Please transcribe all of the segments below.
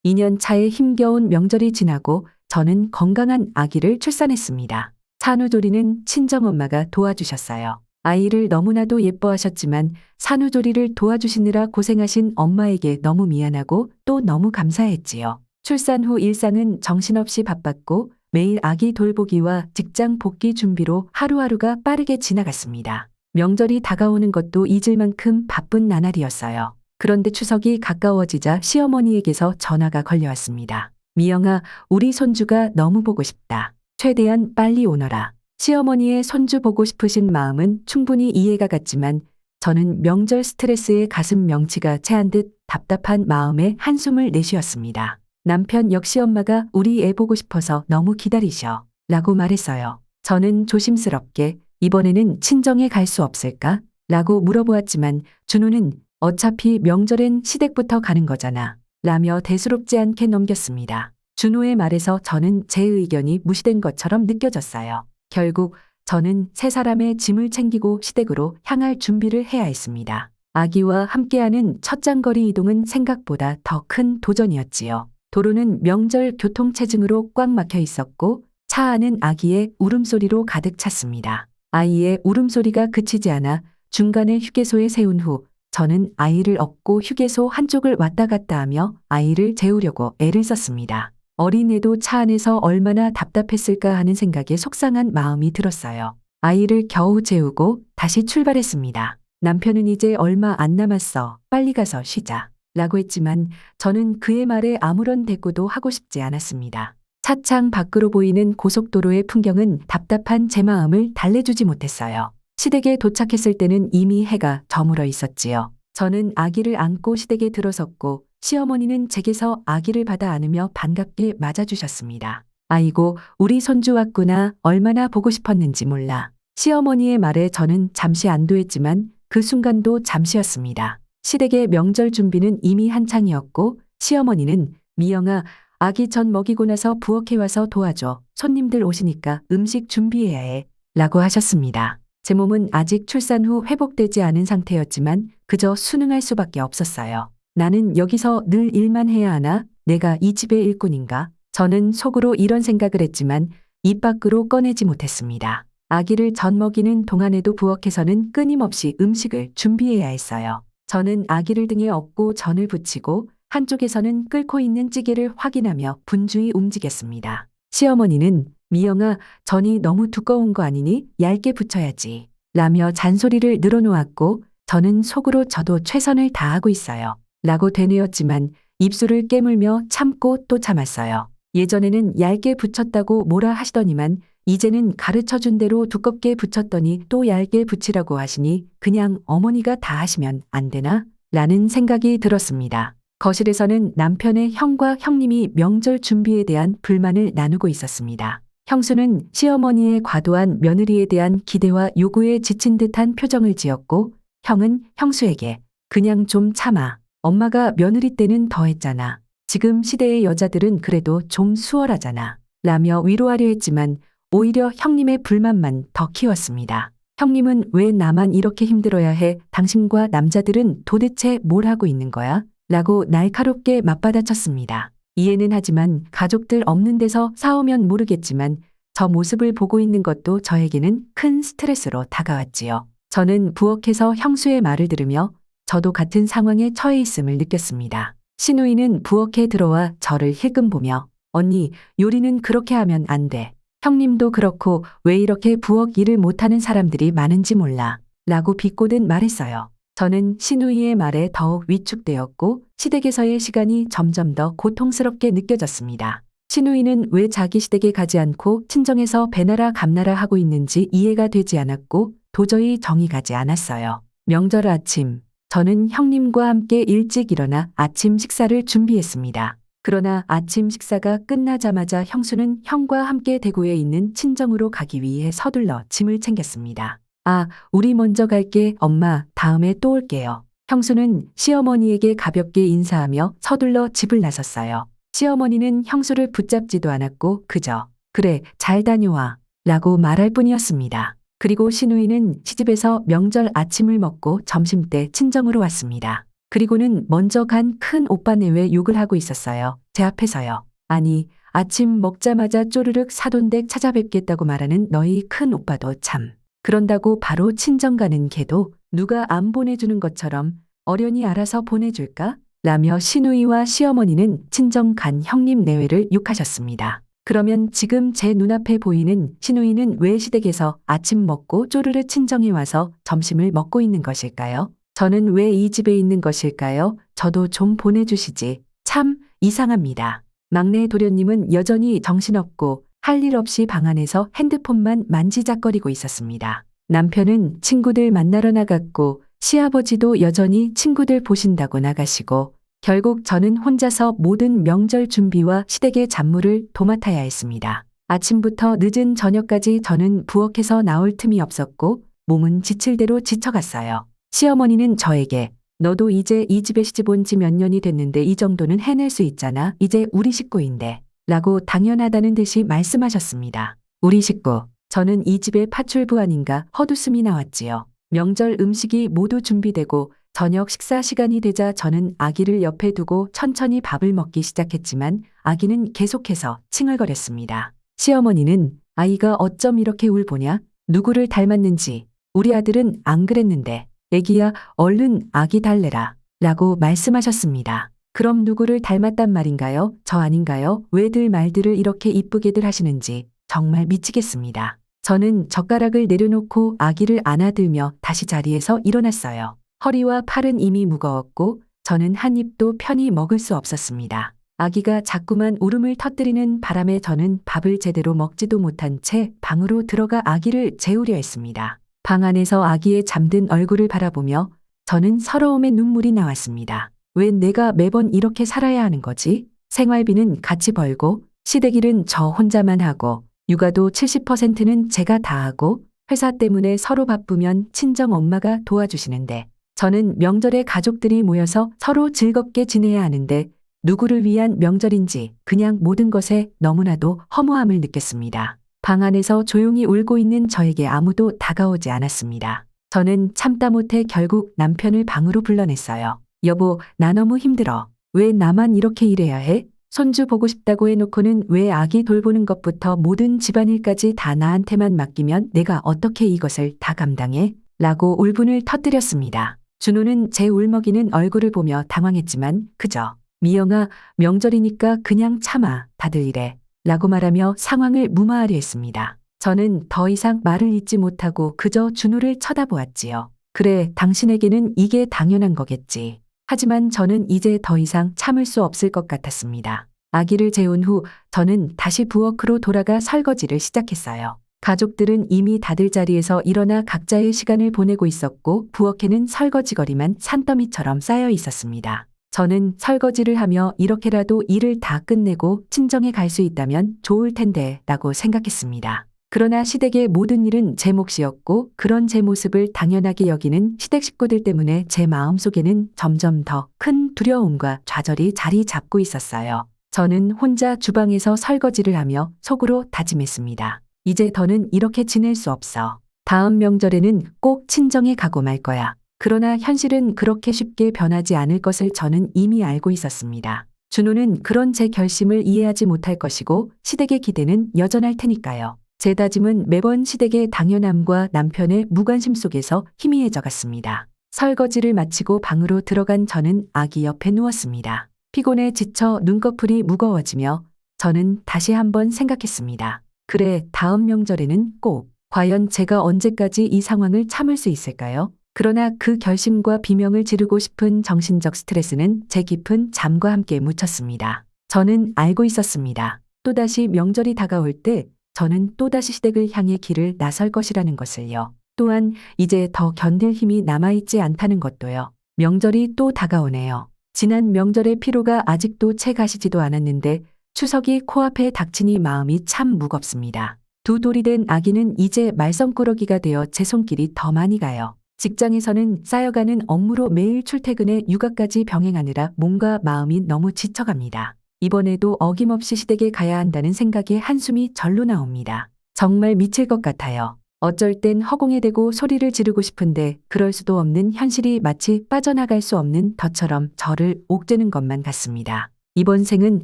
2년 차에 힘겨운 명절이 지나고 저는 건강한 아기를 출산했습니다. 산후조리는 친정엄마가 도와주셨어요. 아이를 너무나도 예뻐하셨지만 산후조리를 도와주시느라 고생하신 엄마에게 너무 미안하고 또 너무 감사했지요. 출산 후 일상은 정신없이 바빴고 매일 아기 돌보기와 직장 복귀 준비로 하루하루가 빠르게 지나갔습니다. 명절이 다가오는 것도 잊을 만큼 바쁜 나날이었어요. 그런데 추석이 가까워지자 시어머니에게서 전화가 걸려왔습니다. 미영아, 우리 손주가 너무 보고 싶다. 최대한 빨리 오너라. 시어머니의 손주 보고 싶으신 마음은 충분히 이해가 갔지만 저는 명절 스트레스에 가슴 명치가 채한 듯 답답한 마음에 한숨을 내쉬었습니다. 남편 역시 엄마가 우리 애 보고 싶어서 너무 기다리셔. 라고 말했어요. 저는 조심스럽게 이번에는 친정에 갈 수 없을까? 라고 물어보았지만 준호는 어차피 명절엔 시댁부터 가는 거잖아. 라며 대수롭지 않게 넘겼습니다. 준호의 말에서 저는 제 의견이 무시된 것처럼 느껴졌어요. 결국 저는 세 사람의 짐을 챙기고 시댁으로 향할 준비를 해야 했습니다. 아기와 함께하는 첫 장거리 이동은 생각보다 더 큰 도전이었지요. 도로는 명절 교통체증으로 꽉 막혀 있었고 차 안은 아기의 울음소리로 가득 찼습니다. 아이의 울음소리가 그치지 않아 중간에 휴게소에 세운 후 저는 아이를 업고 휴게소 한쪽을 왔다 갔다 하며 아이를 재우려고 애를 썼습니다. 어린애도 차 안에서 얼마나 답답했을까 하는 생각에 속상한 마음이 들었어요. 아이를 겨우 재우고 다시 출발했습니다. 남편은 이제 얼마 안 남았어. 빨리 가서 쉬자. 라고 했지만 저는 그의 말에 아무런 대꾸도 하고 싶지 않았습니다. 차창 밖으로 보이는 고속도로의 풍경은 답답한 제 마음을 달래주지 못했어요. 시댁에 도착했을 때는 이미 해가 저물어 있었지요. 저는 아기를 안고 시댁에 들어섰고 시어머니는 제게서 아기를 받아 안으며 반갑게 맞아주셨습니다. 아이고, 우리 손주 왔구나. 얼마나 보고 싶었는지 몰라. 시어머니의 말에 저는 잠시 안도했지만 그 순간도 잠시였습니다. 시댁의 명절 준비는 이미 한창이었고 시어머니는 미영아, 아기 전 먹이고 나서 부엌에 와서 도와줘. 손님들 오시니까 음식 준비해야 해. 라고 하셨습니다. 제 몸은 아직 출산 후 회복되지 않은 상태였지만 그저 순응할 수밖에 없었어요. 나는 여기서 늘 일만 해야 하나? 내가 이 집의 일꾼인가? 저는 속으로 이런 생각을 했지만 입 밖으로 꺼내지 못했습니다. 아기를 젖 먹이는 동안에도 부엌에서는 끊임없이 음식을 준비해야 했어요. 저는 아기를 등에 업고 전을 부치고 한쪽에서는 끓고 있는 찌개를 확인하며 분주히 움직였습니다. 시어머니는 미영아, 전이 너무 두꺼운 거 아니니? 얇게 부쳐야지. 라며 잔소리를 늘어놓았고 저는 속으로 저도 최선을 다하고 있어요. 라고 되뇌었지만 입술을 깨물며 참고 또 참았어요. 예전에는 얇게 부쳤다고 뭐라 하시더니만 이제는 가르쳐준 대로 두껍게 부쳤더니 또 얇게 부치라고 하시니 그냥 어머니가 다 하시면 안 되나? 라는 생각이 들었습니다. 거실에서는 남편의 형과 형님이 명절 준비에 대한 불만을 나누고 있었습니다. 형수는 시어머니의 과도한 며느리에 대한 기대와 요구에 지친 듯한 표정을 지었고 형은 형수에게 그냥 좀 참아. 엄마가 며느리 때는 더 했잖아. 지금 시대의 여자들은 그래도 좀 수월하잖아. 라며 위로하려 했지만 오히려 형님의 불만만 더 키웠습니다. 형님은 왜 나만 이렇게 힘들어야 해? 당신과 남자들은 도대체 뭘 하고 있는 거야? 라고 날카롭게 맞받아쳤습니다. 이해는 하지만 가족들 없는 데서 싸우면 모르겠지만 저 모습을 보고 있는 것도 저에게는 큰 스트레스로 다가왔지요. 저는 부엌에서 형수의 말을 들으며 저도 같은 상황에 처해 있음을 느꼈습니다. 시누이는 부엌에 들어와 저를 힐끔 보며 언니, 요리는 그렇게 하면 안 돼. 형님도 그렇고 왜 이렇게 부엌 일을 못하는 사람들이 많은지 몰라. 라고 비꼬듯 말했어요. 저는 시누이의 말에 더욱 위축되었고 시댁에서의 시간이 점점 더 고통스럽게 느껴졌습니다. 시누이는 왜 자기 시댁에 가지 않고 친정에서 배나라 감나라 하고 있는지 이해가 되지 않았고 도저히 정이 가지 않았어요. 명절 아침, 저는 형님과 함께 일찍 일어나 아침 식사를 준비했습니다. 그러나 아침 식사가 끝나자마자 형수는 형과 함께 대구에 있는 친정으로 가기 위해 서둘러 짐을 챙겼습니다. 아, 우리 먼저 갈게. 엄마, 다음에 또 올게요. 형수는 시어머니에게 가볍게 인사하며 서둘러 집을 나섰어요. 시어머니는 형수를 붙잡지도 않았고 그저 그래, 잘 다녀와 라고 말할 뿐이었습니다. 그리고 시누이는 시집에서 명절 아침을 먹고 점심때 친정으로 왔습니다. 그리고는 먼저 간 큰 오빠 내외 욕을 하고 있었어요. 제 앞에서요. 아니, 아침 먹자마자 쪼르륵 사돈댁 찾아뵙겠다고 말하는 너희 큰 오빠도 참. 그런다고 바로 친정 가는 걔도 누가 안 보내주는 것처럼 어련히 알아서 보내줄까? 라며 시누이와 시어머니는 친정 간 형님 내외를 욕하셨습니다. 그러면 지금 제 눈앞에 보이는 시누이는 왜 시댁에서 아침 먹고 쪼르르 친정에 와서 점심을 먹고 있는 것일까요? 저는 왜 이 집에 있는 것일까요? 저도 좀 보내주시지. 참 이상합니다. 막내 도련님은 여전히 정신없고 할 일 없이 방 안에서 핸드폰만 만지작거리고 있었습니다. 남편은 친구들 만나러 나갔고 시아버지도 여전히 친구들 보신다고 나가시고 결국 저는 혼자서 모든 명절 준비와 시댁의 잡무를 도맡아야 했습니다. 아침부터 늦은 저녁까지 저는 부엌에서 나올 틈이 없었고 몸은 지칠 대로 지쳐갔어요. 시어머니는 저에게 너도 이제 이 집에 시집 온 지 몇 년이 됐는데 이 정도는 해낼 수 있잖아. 이제 우리 식구인데. 라고 당연하다는 듯이 말씀하셨습니다. 우리 식구. 저는 이 집의 파출부 아닌가 헛웃음이 나왔지요. 명절 음식이 모두 준비되고 저녁 식사 시간이 되자 저는 아기를 옆에 두고 천천히 밥을 먹기 시작했지만 아기는 계속해서 칭얼거렸습니다. 시어머니는 아이가 어쩜 이렇게 울보냐? 누구를 닮았는지. 우리 아들은 안 그랬는데. 애기야 얼른 아기 달래라. 라고 말씀하셨습니다. 그럼 누구를 닮았단 말인가요? 저 아닌가요? 왜들 말들을 이렇게 이쁘게들 하시는지 정말 미치겠습니다. 저는 젓가락을 내려놓고 아기를 안아들며 다시 자리에서 일어났어요. 허리와 팔은 이미 무거웠고 저는 한 입도 편히 먹을 수 없었습니다. 아기가 자꾸만 울음을 터뜨리는 바람에 저는 밥을 제대로 먹지도 못한 채 방으로 들어가 아기를 재우려 했습니다. 방 안에서 아기의 잠든 얼굴을 바라보며 저는 서러움의 눈물이 나왔습니다. 왜 내가 매번 이렇게 살아야 하는 거지? 생활비는 같이 벌고 시댁일은 저 혼자만 하고 육아도 70%는 제가 다 하고 회사 때문에 서로 바쁘면 친정 엄마가 도와주시는데 저는 명절에 가족들이 모여서 서로 즐겁게 지내야 하는데 누구를 위한 명절인지 그냥 모든 것에 너무나도 허무함을 느꼈습니다. 방 안에서 조용히 울고 있는 저에게 아무도 다가오지 않았습니다. 저는 참다 못해 결국 남편을 방으로 불러냈어요. 여보, 나 너무 힘들어. 왜 나만 이렇게 일해야 해? 손주 보고 싶다고 해놓고는 왜 아기 돌보는 것부터 모든 집안일까지 다 나한테만 맡기면 내가 어떻게 이것을 다 감당해? 라고 울분을 터뜨렸습니다. 준호는 제 울먹이는 얼굴을 보며 당황했지만 그저 미영아, 명절이니까 그냥 참아. 다들 이래. 라고 말하며 상황을 무마하려 했습니다. 저는 더 이상 말을 잇지 못하고 그저 준호를 쳐다보았지요. 그래, 당신에게는 이게 당연한 거겠지. 하지만 저는 이제 더 이상 참을 수 없을 것 같았습니다. 아기를 재운 후 저는 다시 부엌으로 돌아가 설거지를 시작했어요. 가족들은 이미 다들 자리에서 일어나 각자의 시간을 보내고 있었고 부엌에는 설거지거리만 산더미처럼 쌓여 있었습니다. 저는 설거지를 하며 이렇게라도 일을 다 끝내고 친정에 갈 수 있다면 좋을 텐데 라고 생각했습니다. 그러나 시댁의 모든 일은 제 몫이었고 그런 제 모습을 당연하게 여기는 시댁 식구들 때문에 제 마음속에는 점점 더 큰 두려움과 좌절이 자리 잡고 있었어요. 저는 혼자 주방에서 설거지를 하며 속으로 다짐했습니다. 이제 더는 이렇게 지낼 수 없어. 다음 명절에는 꼭 친정에 가고 말 거야. 그러나 현실은 그렇게 쉽게 변하지 않을 것을 저는 이미 알고 있었습니다. 준호는 그런 제 결심을 이해하지 못할 것이고 시댁의 기대는 여전할 테니까요. 제 다짐은 매번 시댁의 당연함과 남편의 무관심 속에서 희미해져 갔습니다. 설거지를 마치고 방으로 들어간 저는 아기 옆에 누웠습니다. 피곤에 지쳐 눈꺼풀이 무거워지며 저는 다시 한번 생각했습니다. 그래, 다음 명절에는 꼭. 과연 제가 언제까지 이 상황을 참을 수 있을까요? 그러나 그 결심과 비명을 지르고 싶은 정신적 스트레스는 제 깊은 잠과 함께 묻혔습니다. 저는 알고 있었습니다. 또다시 명절이 다가올 때 저는 또다시 시댁을 향해 길을 나설 것이라는 것을요. 또한 이제 더 견딜 힘이 남아있지 않다는 것도요. 명절이 또 다가오네요. 지난 명절의 피로가 아직도 채 가시지도 않았는데 추석이 코앞에 닥치니 마음이 참 무겁습니다. 두 돌이 된 아기는 이제 말썽꾸러기가 되어 제 손길이 더 많이 가요. 직장에서는 쌓여가는 업무로 매일 출퇴근에 육아까지 병행하느라 몸과 마음이 너무 지쳐갑니다. 이번에도 어김없이 시댁에 가야 한다는 생각에 한숨이 절로 나옵니다. 정말 미칠 것 같아요. 어쩔 땐 허공에 대고 소리를 지르고 싶은데 그럴 수도 없는 현실이 마치 빠져나갈 수 없는 덫처럼 저를 옥죄는 것만 같습니다. 이번 생은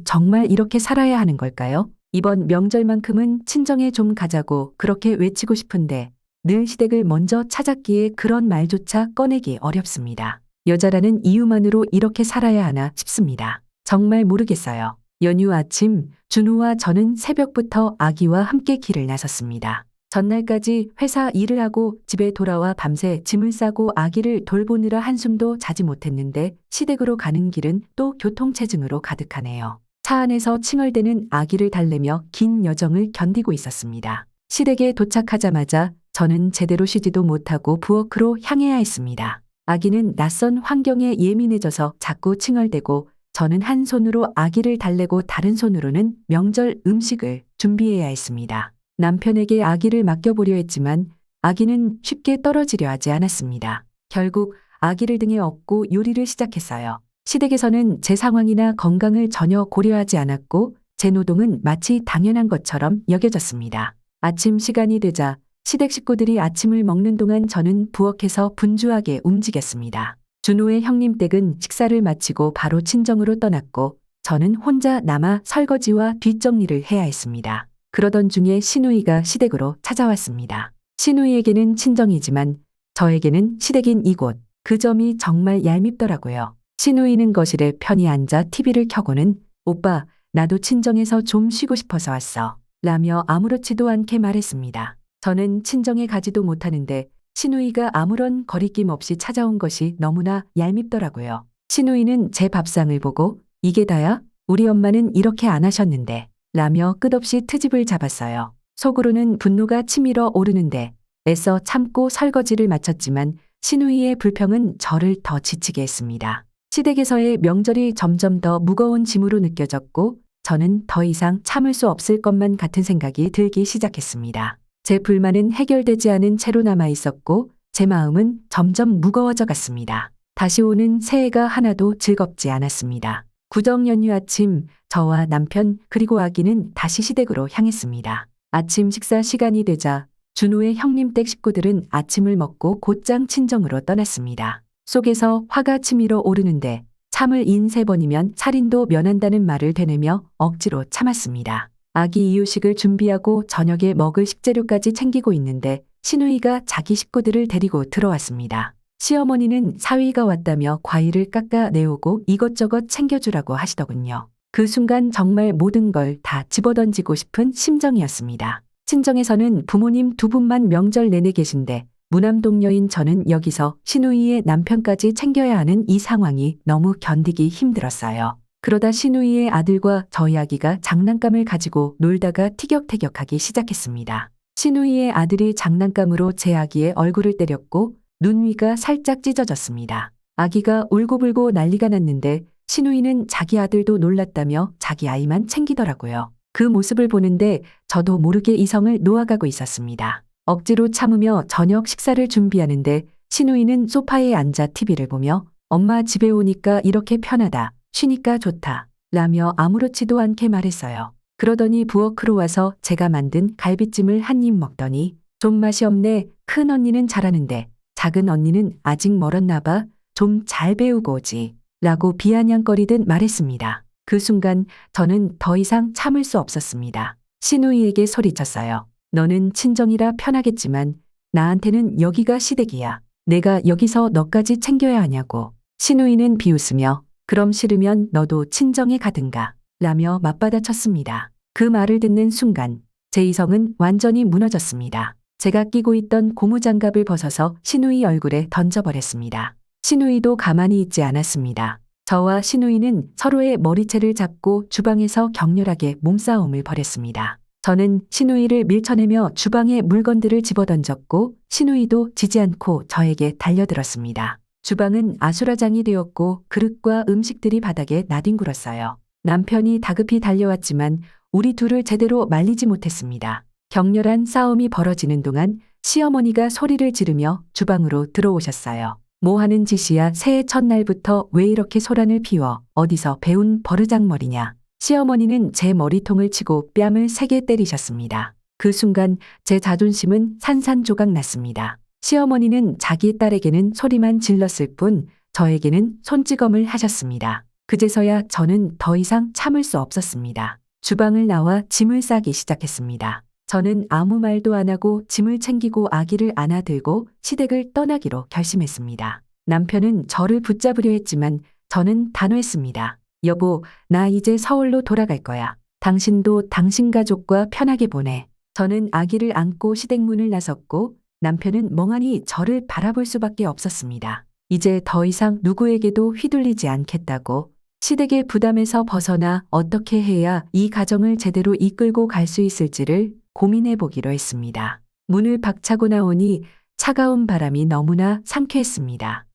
정말 이렇게 살아야 하는 걸까요? 이번 명절만큼은 친정에 좀 가자고 그렇게 외치고 싶은데 늘 시댁을 먼저 찾았기에 그런 말조차 꺼내기 어렵습니다. 여자라는 이유만으로 이렇게 살아야 하나 싶습니다. 정말 모르겠어요. 연휴 아침 준우와 저는 새벽부터 아기와 함께 길을 나섰습니다. 전날까지 회사 일을 하고 집에 돌아와 밤새 짐을 싸고 아기를 돌보느라 한숨도 자지 못했는데 시댁으로 가는 길은 또 교통체증으로 가득하네요. 차 안에서 칭얼대는 아기를 달래며 긴 여정을 견디고 있었습니다. 시댁에 도착하자마자 저는 제대로 쉬지도 못하고 부엌으로 향해야 했습니다. 아기는 낯선 환경에 예민해져서 자꾸 칭얼대고 저는 한 손으로 아기를 달래고 다른 손으로는 명절 음식을 준비해야 했습니다. 남편에게 아기를 맡겨보려 했지만 아기는 쉽게 떨어지려 하지 않았습니다. 결국 아기를 등에 업고 요리를 시작했어요. 시댁에서는 제 상황이나 건강을 전혀 고려하지 않았고 제 노동은 마치 당연한 것처럼 여겨졌습니다. 아침 시간이 되자 시댁 식구들이 아침을 먹는 동안 저는 부엌에서 분주하게 움직였습니다. 준호의 형님 댁은 식사를 마치고 바로 친정으로 떠났고 저는 혼자 남아 설거지와 뒷정리를 해야 했습니다. 그러던 중에 시누이가 시댁으로 찾아왔습니다. 시누이에게는 친정이지만 저에게는 시댁인 이곳, 그 점이 정말 얄밉더라고요. 시누이는 거실에 편히 앉아 TV를 켜고는 오빠, 나도 친정에서 좀 쉬고 싶어서 왔어. 라며 아무렇지도 않게 말했습니다. 저는 친정에 가지도 못하는데 시누이가 아무런 거리낌 없이 찾아온 것이 너무나 얄밉더라고요. 시누이는 제 밥상을 보고 이게 다야? 우리 엄마는 이렇게 안 하셨는데 라며 끝없이 트집을 잡았어요. 속으로는 분노가 치밀어 오르는데 애써 참고 설거지를 마쳤지만 시누이의 불평은 저를 더 지치게 했습니다. 시댁에서의 명절이 점점 더 무거운 짐으로 느껴졌고 저는 더 이상 참을 수 없을 것만 같은 생각이 들기 시작했습니다. 제 불만은 해결되지 않은 채로 남아 있었고 제 마음은 점점 무거워져 갔습니다. 다시 오는 새해가 하나도 즐겁지 않았습니다. 구정 연휴 아침 저와 남편 그리고 아기는 다시 시댁으로 향했습니다. 아침 식사 시간이 되자 준호의 형님 댁 식구들은 아침을 먹고 곧장 친정으로 떠났습니다. 속에서 화가 치밀어 오르는데 참을 인 3번이면 살인도 면한다는 말을 되뇌며 억지로 참았습니다. 아기 이유식을 준비하고 저녁에 먹을 식재료까지 챙기고 있는데 시누이가 자기 식구들을 데리고 들어왔습니다. 시어머니는 사위가 왔다며 과일을 깎아 내오고 이것저것 챙겨주라고 하시더군요. 그 순간 정말 모든 걸 다 집어던지고 싶은 심정이었습니다. 친정에서는 부모님 2분만 명절 내내 계신데 무남동녀인 저는 여기서 시누이의 남편까지 챙겨야 하는 이 상황이 너무 견디기 힘들었어요. 그러다 시누이의 아들과 저희 아기가 장난감을 가지고 놀다가 티격태격하기 시작했습니다. 시누이의 아들이 장난감으로 제 아기의 얼굴을 때렸고 눈 위가 살짝 찢어졌습니다. 아기가 울고불고 난리가 났는데 시누이는 자기 아들도 놀랐다며 자기 아이만 챙기더라고요. 그 모습을 보는데 저도 모르게 이성을 놓아가고 있었습니다. 억지로 참으며 저녁 식사를 준비하는데 시누이는 소파에 앉아 TV를 보며 엄마 집에 오니까 이렇게 편하다, 쉬니까 좋다 라며 아무렇지도 않게 말했어요. 그러더니 부엌으로 와서 제가 만든 갈비찜을 한 입 먹더니 좀 맛이 없네, 큰 언니는 잘하는데 작은 언니는 아직 멀었나 봐, 좀 잘 배우고 오지 라고 비아냥거리듯 말했습니다. 그 순간 저는 더 이상 참을 수 없었습니다. 시누이에게 소리쳤어요. 너는 친정이라 편하겠지만 나한테는 여기가 시댁이야. 내가 여기서 너까지 챙겨야 하냐고. 시누이는 비웃으며 그럼 싫으면 너도 친정에 가든가 라며 맞받아쳤습니다. 그 말을 듣는 순간 제 이성은 완전히 무너졌습니다. 제가 끼고 있던 고무장갑을 벗어서 시누이 얼굴에 던져버렸습니다. 시누이도 가만히 있지 않았습니다. 저와 시누이는 서로의 머리채를 잡고 주방에서 격렬하게 몸싸움을 벌였습니다. 저는 시누이를 밀쳐내며 주방에 물건들을 집어던졌고 시누이도 지지 않고 저에게 달려들었습니다. 주방은 아수라장이 되었고 그릇과 음식들이 바닥에 나뒹굴었어요. 남편이 다급히 달려왔지만 우리 둘을 제대로 말리지 못했습니다. 격렬한 싸움이 벌어지는 동안 시어머니가 소리를 지르며 주방으로 들어오셨어요. 뭐 하는 짓이야, 새해 첫날부터 왜 이렇게 소란을 피워, 어디서 배운 버르장머리냐. 시어머니는 제 머리통을 치고 뺨을 3개 때리셨습니다. 그 순간 제 자존심은 산산조각 났습니다. 시어머니는 자기 딸에게는 소리만 질렀을 뿐 저에게는 손찌검을 하셨습니다. 그제서야 저는 더 이상 참을 수 없었습니다. 주방을 나와 짐을 싸기 시작했습니다. 저는 아무 말도 안 하고 짐을 챙기고 아기를 안아들고 시댁을 떠나기로 결심했습니다. 남편은 저를 붙잡으려 했지만 저는 단호했습니다. 여보, 나 이제 서울로 돌아갈 거야. 당신도 당신 가족과 편하게 보내. 저는 아기를 안고 시댁 문을 나섰고 남편은 멍하니 저를 바라볼 수밖에 없었습니다. 이제 더 이상 누구에게도 휘둘리지 않겠다고, 시댁의 부담에서 벗어나 어떻게 해야 이 가정을 제대로 이끌고 갈 수 있을지를 고민해 보기로 했습니다. 문을 박차고 나오니 차가운 바람이 너무나 상쾌했습니다.